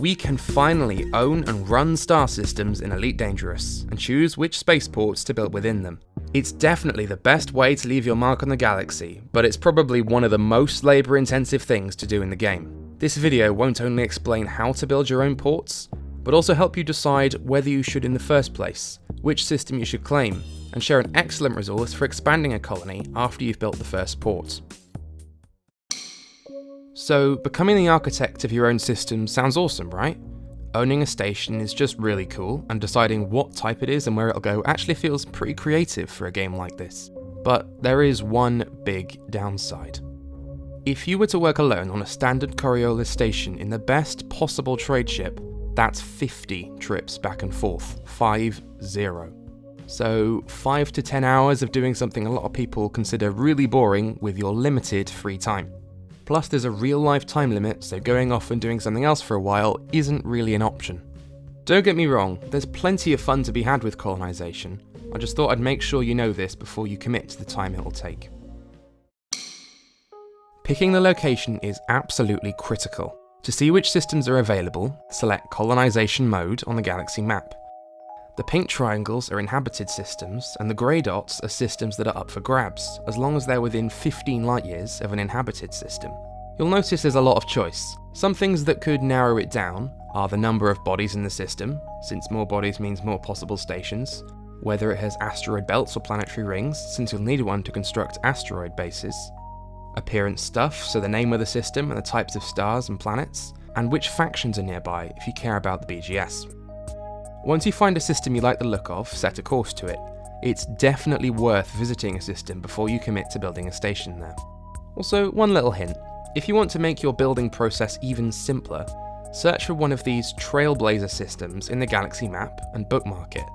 we can finally own and run star systems in Elite Dangerous, and choose which spaceports to build within them. It's definitely the best way to leave your mark on the galaxy, but it's probably one of the most labour intensive things to do in the game. This video won't only explain how to build your own ports, but also help you decide whether you should in the first place, which system you should claim, and share an excellent resource for expanding a colony after you've built the first port. So, becoming the architect of your own system sounds awesome, right? Owning a station is just really cool, and deciding what type it is and where it'll go actually feels pretty creative for a game like this. But there is one big downside. If you were to work alone on a standard Coriolis station in the best possible trade ship, that's 50 trips back and forth, 50. So 5 to 10 hours of doing something a lot of people consider really boring with your limited free time. Plus there's a real life time limit, so going off and doing something else for a while isn't really an option. Don't get me wrong, there's plenty of fun to be had with Colonization. I just thought I'd make sure you know this before you commit to the time it will take. Picking the location is absolutely critical. To see which systems are available, select Colonization mode on the galaxy map. The pink triangles are inhabited systems, and the grey dots are systems that are up for grabs, as long as they're within 15 light years of an inhabited system. You'll notice there's a lot of choice. Some things that could narrow it down are the number of bodies in the system, since more bodies means more possible stations, whether it has asteroid belts or planetary rings, since you'll need one to construct asteroid bases, appearance stuff, so the name of the system and the types of stars and planets, and which factions are nearby if you care about the BGS. Once you find a system you like the look of, set a course to it. It's definitely worth visiting a system before you commit to building a station there. Also, one little hint, if you want to make your building process even simpler, search for one of these Trailblazer systems in the galaxy map and bookmark it.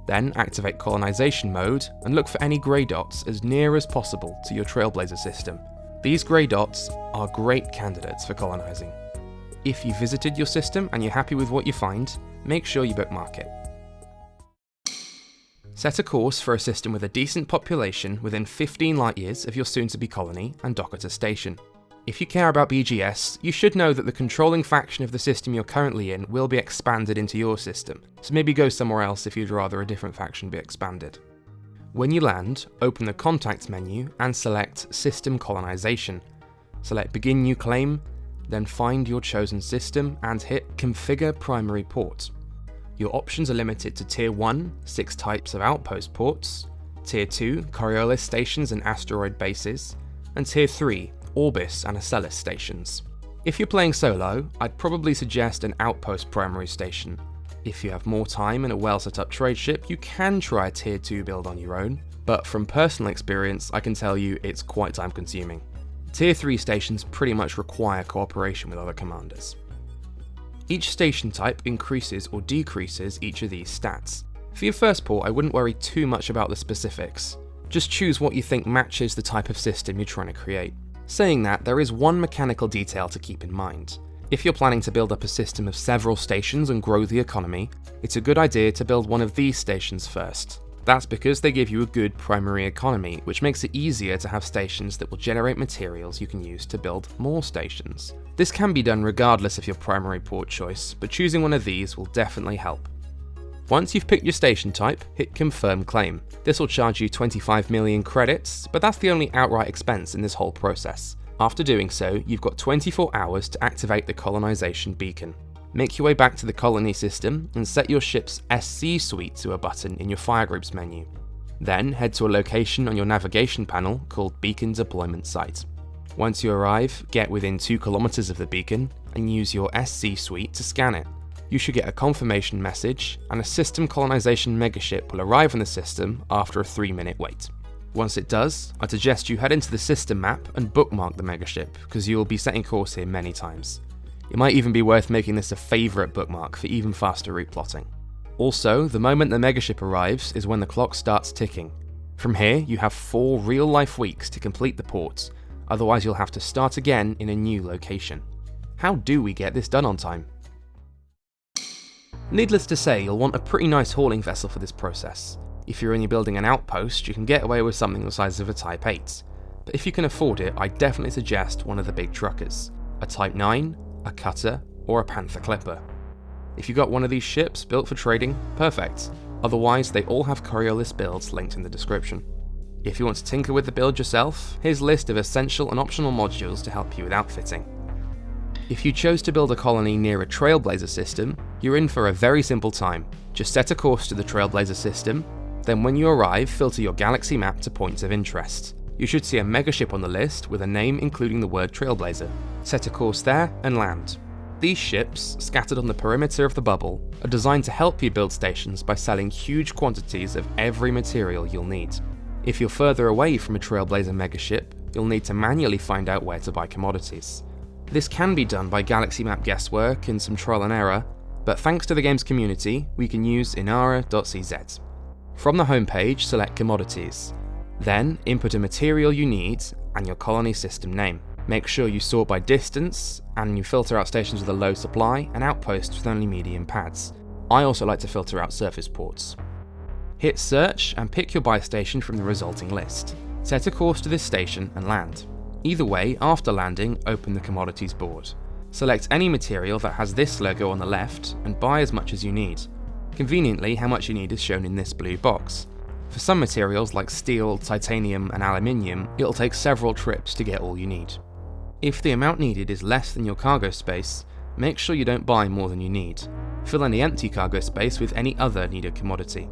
Then activate Colonization mode and look for any grey dots as near as possible to your Trailblazer system. These grey dots are great candidates for colonizing. If you visited your system and you're happy with what you find, make sure you bookmark it. Set a course for a system with a decent population within 15 light years of your soon-to-be colony and dock at a station. If you care about BGS, you should know that the controlling faction of the system you're currently in will be expanded into your system, so maybe go somewhere else if you'd rather a different faction be expanded. When you land, open the Contacts menu and select System Colonization. Select Begin New Claim, then find your chosen system and hit Configure Primary Port. Your options are limited to Tier 1, 6 types of outpost ports, Tier 2, Coriolis stations and asteroid bases, and Tier 3, Orbis and Acellus stations. If you're playing solo, I'd probably suggest an outpost primary station. If you have more time and a well set up trade ship, you can try a Tier 2 build on your own, but from personal experience I can tell you it's quite time consuming. Tier 3 stations pretty much require cooperation with other commanders. Each station type increases or decreases each of these stats. For your first port, I wouldn't worry too much about the specifics. Just choose what you think matches the type of system you're trying to create. Saying that, there is one mechanical detail to keep in mind. If you're planning to build up a system of several stations and grow the economy, it's a good idea to build one of these stations first. That's because they give you a good primary economy, which makes it easier to have stations that will generate materials you can use to build more stations. This can be done regardless of your primary port choice, but choosing one of these will definitely help. Once you've picked your station type, hit Confirm Claim. This will charge you 25 million credits, but that's the only outright expense in this whole process. After doing so, you've got 24 hours to activate the Colonization beacon. Make your way back to the colony system and set your ship's SC suite to a button in your fire groups menu. Then head to a location on your navigation panel called Beacon Deployment Site. Once you arrive, get within 2 kilometers of the beacon and use your SC suite to scan it. You should get a confirmation message, and a system colonization megaship will arrive on the system after a 3-minute wait. Once it does, I'd suggest you head into the system map and bookmark the megaship, because you'll be setting course here many times. It might even be worth making this a favourite bookmark for even faster route plotting. Also, the moment the megaship arrives is when the clock starts ticking. From here, you have 4 real-life weeks to complete the ports, otherwise you'll have to start again in a new location. How do we get this done on time? Needless to say, you'll want a pretty nice hauling vessel for this process. If you're only building an outpost, you can get away with something the size of a Type 8. But if you can afford it, I definitely suggest one of the big truckers. A Type 9, a Cutter, or a Panther Clipper. If you got one of these ships built for trading, perfect. Otherwise, they all have Coriolis Builds linked in the description. If you want to tinker with the build yourself, here's a list of essential and optional modules to help you with outfitting. If you chose to build a colony near a Trailblazer system, you're in for a very simple time. Just set a course to the Trailblazer system, then when you arrive, filter your galaxy map to points of interest. You should see a megaship on the list with a name including the word Trailblazer. Set a course there and land. These ships, scattered on the perimeter of the bubble, are designed to help you build stations by selling huge quantities of every material you'll need. If you're further away from a Trailblazer megaship, you'll need to manually find out where to buy commodities. This can be done by galaxy map guesswork and some trial and error, but thanks to the game's community, we can use inara.cz. From the homepage, select Commodities. Then, input a material you need and your colony system name. Make sure you sort by distance, and you filter out stations with a low supply and outposts with only medium pads. I also like to filter out surface ports. Hit search and pick your buy station from the resulting list. Set a course to this station and land. Either way, after landing, open the Commodities board. Select any material that has this logo on the left and buy as much as you need. Conveniently, how much you need is shown in this blue box. For some materials like steel, titanium and aluminium, it'll take several trips to get all you need. If the amount needed is less than your cargo space, make sure you don't buy more than you need. Fill any empty cargo space with any other needed commodity.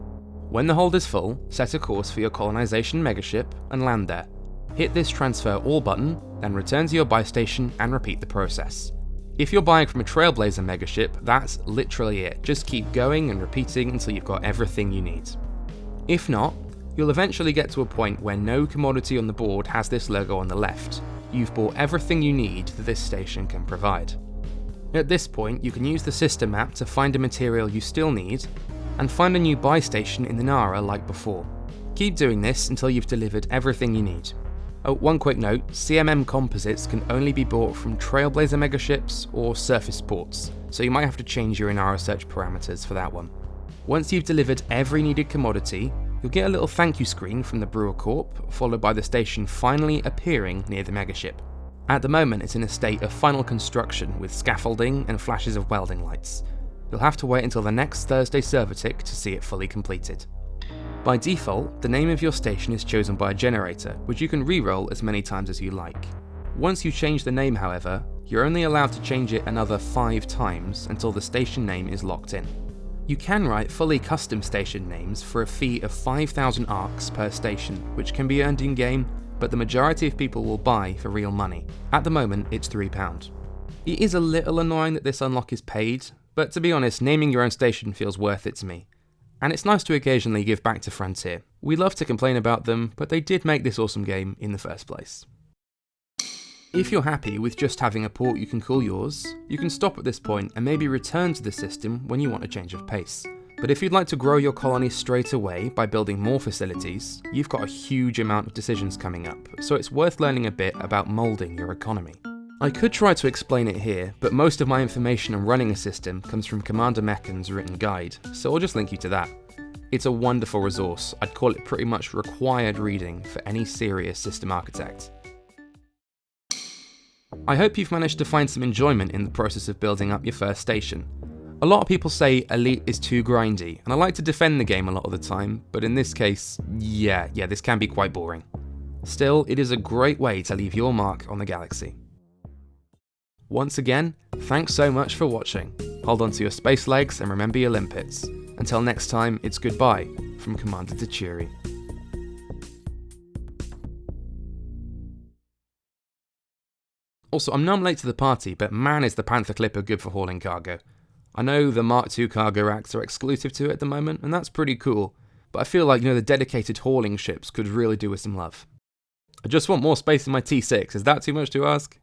When the hold is full, set a course for your Colonization megaship and land there. Hit this transfer all button, then return to your buy station and repeat the process. If you're buying from a Trailblazer megaship, that's literally it. Just keep going and repeating until you've got everything you need. If not, you'll eventually get to a point where no commodity on the board has this logo on the left. You've bought everything you need that this station can provide. At this point, you can use the system map to find a material you still need, and find a new buy station in the Nara like before. Keep doing this until you've delivered everything you need. Oh, one quick note, CMM composites can only be bought from Trailblazer megaships or surface ports, so you might have to change your Inara search parameters for that one. Once you've delivered every needed commodity, you'll get a little thank you screen from the Brewer Corp, followed by the station finally appearing near the megaship. At the moment it's in a state of final construction with scaffolding and flashes of welding lights. You'll have to wait until the next Thursday server tick to see it fully completed. By default, the name of your station is chosen by a generator, which you can re-roll as many times as you like. Once you change the name, however, you're only allowed to change it another 5 times until the station name is locked in. You can write fully custom station names for a fee of 5,000 arcs per station, which can be earned in-game, but the majority of people will buy for real money. At the moment, it's £3. It is a little annoying that this unlock is paid, but to be honest, naming your own station feels worth it to me. And it's nice to occasionally give back to Frontier. We love to complain about them, but they did make this awesome game in the first place. If you're happy with just having a port you can call yours, you can stop at this point and maybe return to the system when you want a change of pace. But if you'd like to grow your colony straight away by building more facilities, you've got a huge amount of decisions coming up, so it's worth learning a bit about moulding your economy. I could try to explain it here, but most of my information on running a system comes from Commander Mechan's written guide, so I'll just link you to that. It's a wonderful resource. I'd call it pretty much required reading for any serious system architect. I hope you've managed to find some enjoyment in the process of building up your first station. A lot of people say Elite is too grindy, and I like to defend the game a lot of the time, but in this case, yeah, this can be quite boring. Still, it is a great way to leave your mark on the galaxy. Once again, thanks so much for watching. Hold on to your space legs and remember your limpets. Until next time, it's goodbye from Commander Dituri. Also, I'm not late to the party, but man is the Panther Clipper good for hauling cargo. I know the Mark II cargo racks are exclusive to it at the moment, and that's pretty cool, but I feel like, the dedicated hauling ships could really do with some love. I just want more space in my T6, is that too much to ask?